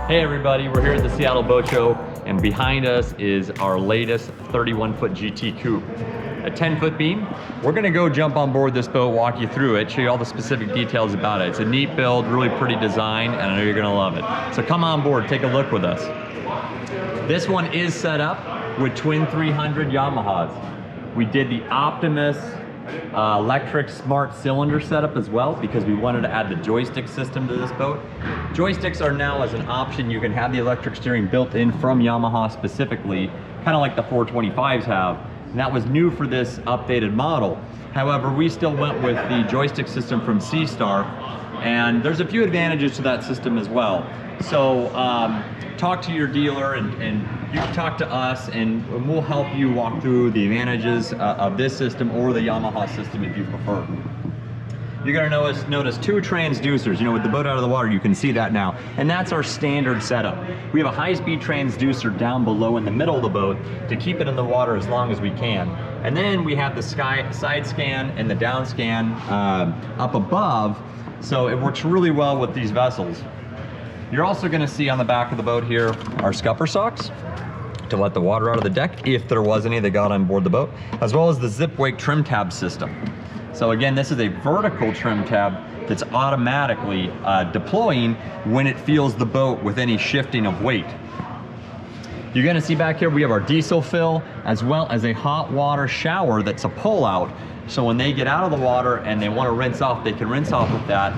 Hey everybody, we're here at the Seattle Boat Show, and behind us is our latest 31-foot GT Coupe. A 10-foot beam. We're gonna go jump on board this boat, walk you through it, show you all the specific details about it. It's a neat build, really pretty design, and I know you're gonna love it. So come on board, take a look with us. This one is set up with twin 300 Yamahas. We did the Optimus electric smart cylinder setup as well because we wanted to add the joystick system to this boat. Joysticks are now as an option. You can have the electric steering built in from Yamaha specifically, kind of like the 425s have. And that was new for this updated model. However, we still went with the joystick system from Seastar, and there's a few advantages to that system as well. So talk to your dealer and you can talk to us and we'll help you walk through the advantages of this system or the Yamaha system if you prefer. You're gonna notice two transducers. You know, with the boat out of the water, you can see that now. And that's our standard setup. We have a high-speed transducer down below in the middle of the boat to keep it in the water as long as we can. And then we have the side scan and the down scan up above. So it works really well with these vessels. You're also gonna see on the back of the boat here our scupper socks to let the water out of the deck if there was any that got on board the boat, as well as the Zipwake trim tab system. So again, this is a vertical trim tab that's automatically deploying when it feels the boat with any shifting of weight. You're gonna see back here we have our diesel fill as well as a hot water shower that's a pull out. So when they get out of the water and they want to rinse off, they can rinse off with that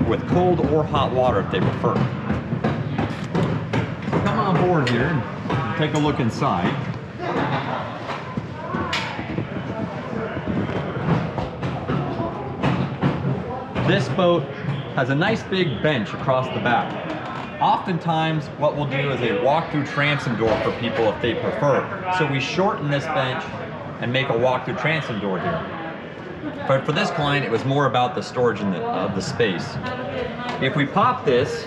with cold or hot water if they prefer. Come on board here and take a look inside. This boat has a nice big bench across the back. Oftentimes what we'll do is a walk-through transom door for people if they prefer. So we shorten this bench and make a walk-through transom door here. But for this client, it was more about the storage of the space. If we pop this,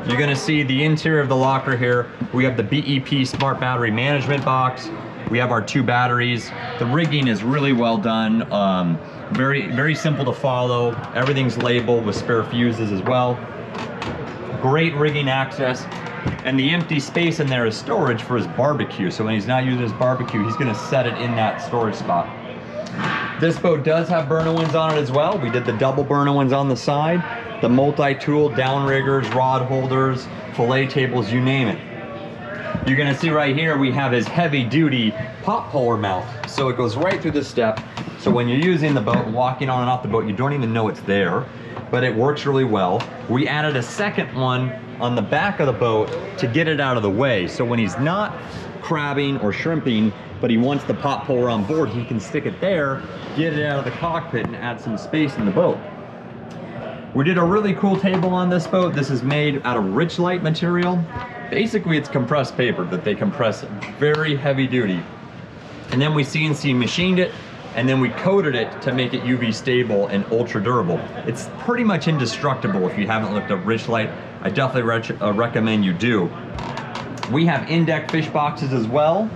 you're gonna see the interior of the locker here. We have the BEP Smart Battery Management Box. We have our 2 batteries. The rigging is really well done. Very simple to follow. Everything's labeled with spare fuses as well. Great rigging access. And the empty space in there is storage for his barbecue. So when he's not using his barbecue, he's gonna set it in that storage spot. This boat does have Burnewiins on it as well. We did the double Burnewiins on the side, the multi-tool downriggers, rod holders, fillet tables, you name it. You're gonna see right here, we have his heavy duty pop puller mount. So it goes right through the step. So when you're using the boat, walking on and off the boat, you don't even know it's there, but it works really well. We added a second one on the back of the boat to get it out of the way. So when he's not crabbing or shrimping, but he wants the pop puller on board, he can stick it there, get it out of the cockpit and add some space in the boat. We did a really cool table on this boat. This is made out of Richlite material. Basically it's compressed paper that they compress very heavy duty. And then we CNC machined it, and then we coated it to make it UV stable and ultra durable. It's pretty much indestructible. If you haven't looked up Richlite, I definitely recommend you do. We have in-deck fish boxes as well.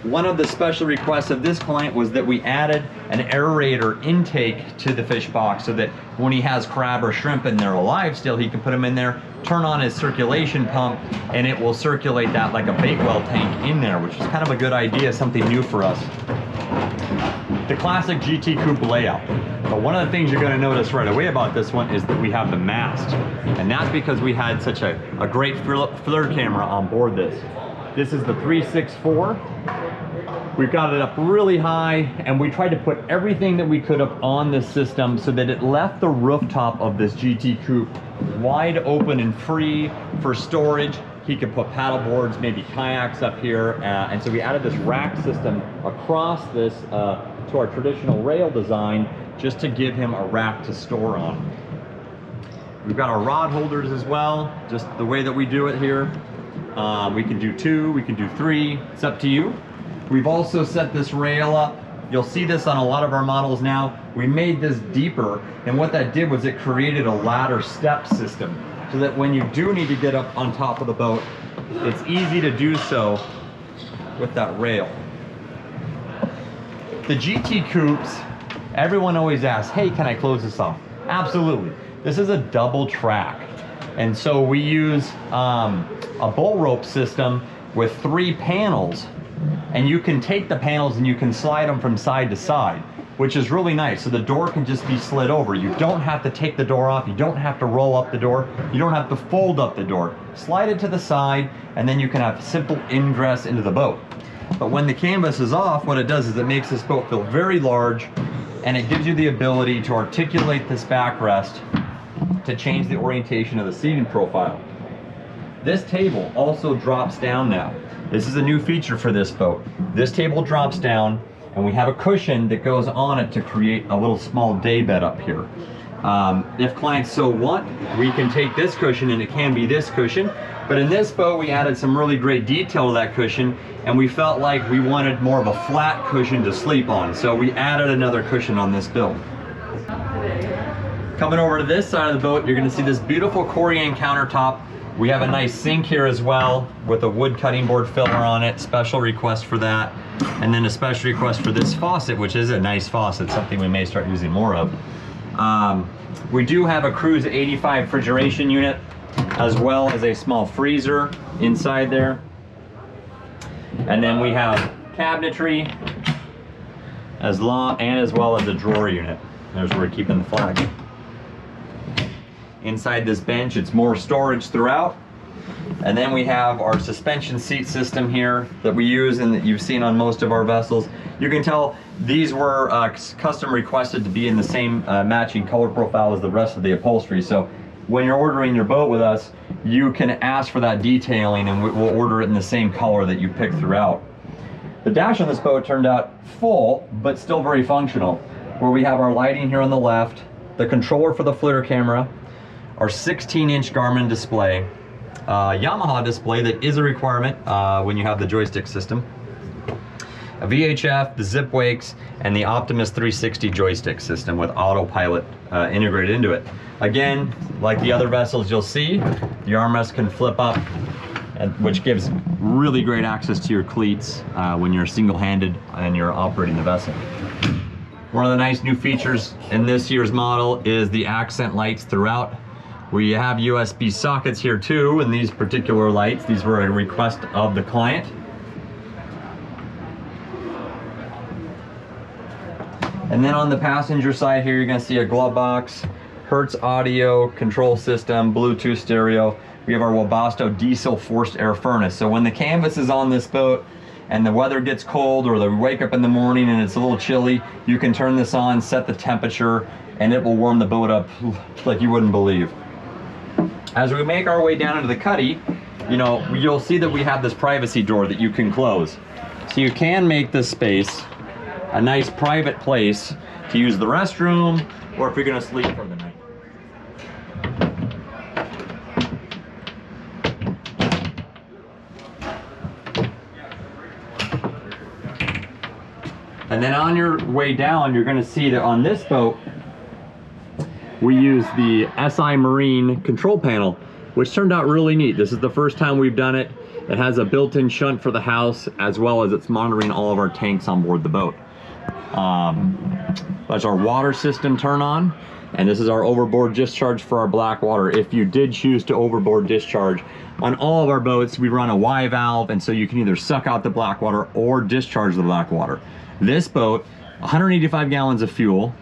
One of the special requests of this client was that we added an aerator intake to the fish box so that when he has crab or shrimp and they're alive still, he can put them in there, turn on his circulation pump, and it will circulate that like a bait well tank in there, which is kind of a good idea, something new for us. the classic GT Coupe layout. But one of the things you're going to notice right away about this one is that we have the mast. And that's because we had such a great FLIR camera on board this. This is the 364. We've got it up really high, and we tried to put everything that we could up on this system so that it left the rooftop of this GT Coupe wide open and free for storage. He could put paddle boards, maybe kayaks up here, and so we added this rack system across this to our traditional rail design just to give him a rack to store on. We've got our rod holders as well, just the way that we do it here. We can do 2, we can do 3, it's up to you. We've also set this rail up. You'll see this on a lot of our models now. We made this deeper, and what that did was it created a ladder step system so that when you do need to get up on top of the boat, it's easy to do so with that rail. The GT Coupes, everyone always asks, hey, can I close this off? Absolutely. This is a double track. And so we use a bull rope system with 3 panels, and you can take the panels and you can slide them from side to side, which is really nice. So the door can just be slid over. You don't have to take the door off. You don't have to roll up the door. You don't have to fold up the door. Slide it to the side, and then you can have simple ingress into the boat. But when the canvas is off, what it does is it makes this boat feel very large, and it gives you the ability to articulate this backrest to change the orientation of the seating profile. This table also drops down now. This is a new feature for this boat. This table drops down, and we have a cushion that goes on it to create a little small day bed up here. If clients so want, we can take this cushion, and it can be this cushion. But in this boat, we added some really great detail to that cushion, and we felt like we wanted more of a flat cushion to sleep on. So we added another cushion on this build. Coming over to this side of the boat, you're gonna see this beautiful Corian countertop. We have a nice sink here as well with a wood cutting board filler on it, special request for that. And then a special request for this faucet, which is a nice faucet, something we may start using more of. We do have a Cruise 85 refrigeration unit, as well as a small freezer inside there. And then we have cabinetry, as well as a drawer unit. There's where we're keeping the flag. Inside this bench, it's more storage throughout. And then we have our suspension seat system here that we use and that you've seen on most of our vessels. You can tell these were custom requested to be in the same matching color profile as the rest of the upholstery. So when you're ordering your boat with us, you can ask for that detailing, and we'll order it in the same color that you pick throughout. The dash on this boat turned out full, but still very functional, where we have our lighting here on the left, the controller for the FLIR camera, our 16-inch Garmin display, Yamaha display that is a requirement when you have the joystick system, a VHF, the Zipwakes, and the Optimus 360 joystick system with autopilot integrated into it. Again, like the other vessels you'll see, the armrest can flip up, which gives really great access to your cleats when you're single-handed and you're operating the vessel. One of the nice new features in this year's model is the accent lights throughout. We have USB sockets here too, and these particular lights, these were a request of the client. And then on the passenger side here, you're gonna see a glove box, Hertz audio control system, Bluetooth stereo. We have our Webasto diesel forced air furnace. So when the canvas is on this boat and the weather gets cold, or they wake up in the morning and it's a little chilly, you can turn this on, set the temperature, and it will warm the boat up like you wouldn't believe. As we make our way down into the cuddy, you'll see that we have this privacy door that you can close. So you can make this space a nice private place to use the restroom, or if you're gonna sleep for the night. And then on your way down, you're gonna see that on this boat, we use the SI Marine control panel, which turned out really neat. This is the first time we've done it. It has a built-in shunt for the house, as well as it's monitoring all of our tanks on board the boat. That's our water system turn on, and this is our overboard discharge for our black water. If you did choose to overboard discharge, on all of our boats, we run a Y valve, and so you can either suck out the black water or discharge the black water. This boat, 185 gallons of fuel,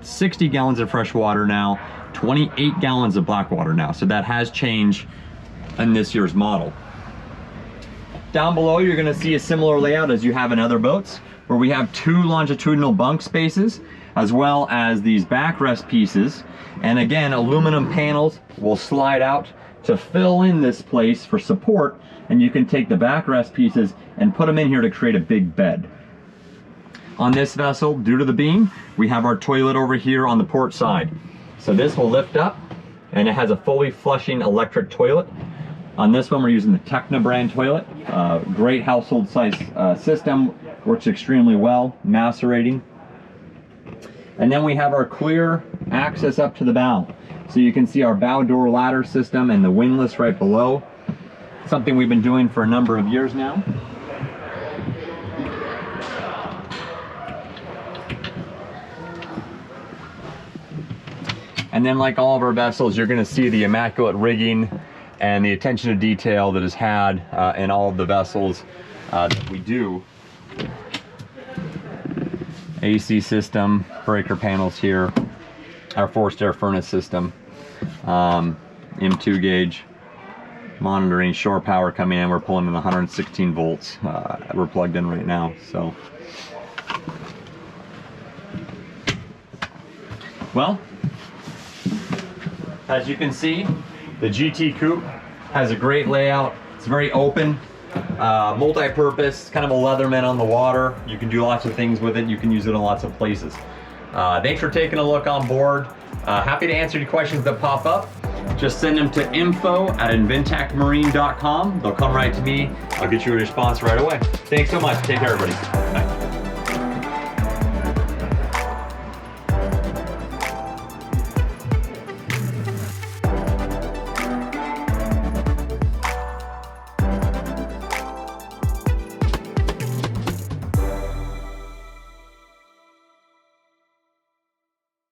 60 gallons of fresh water now, 28 gallons of black water now. So that has changed in this year's model. Down below, you're gonna see a similar layout as you have in other boats, where we have 2 longitudinal bunk spaces, as well as these backrest pieces. And again, aluminum panels will slide out to fill in this place for support, and you can take the backrest pieces and put them in here to create a big bed. On this vessel, due to the beam, we have our toilet over here on the port side. So this will lift up, and it has a fully flushing electric toilet. On this one, we're using the Techna brand toilet. Great household size system, works extremely well, macerating. And then we have our clear access up to the bow. So you can see our bow door ladder system and the windlass right below. Something we've been doing for a number of years now. And then, like all of our vessels, you're gonna see the immaculate rigging and the attention to detail that is had in all of the vessels that we do. AC system, breaker panels here, our forced air furnace system, M2 gauge, monitoring shore power coming in. We're pulling in 116 volts. We're plugged in right now, so. Well, as you can see, the GT Coupe has a great layout. It's very open, multi-purpose, kind of a Leatherman on the water. You can do lots of things with it. You can use it in lots of places. Thanks for taking a look on board. Happy to answer any questions that pop up. Just send them to info@inventacmarine.com. They'll come right to me. I'll get you a response right away. Thanks so much. Take care, everybody. Bye.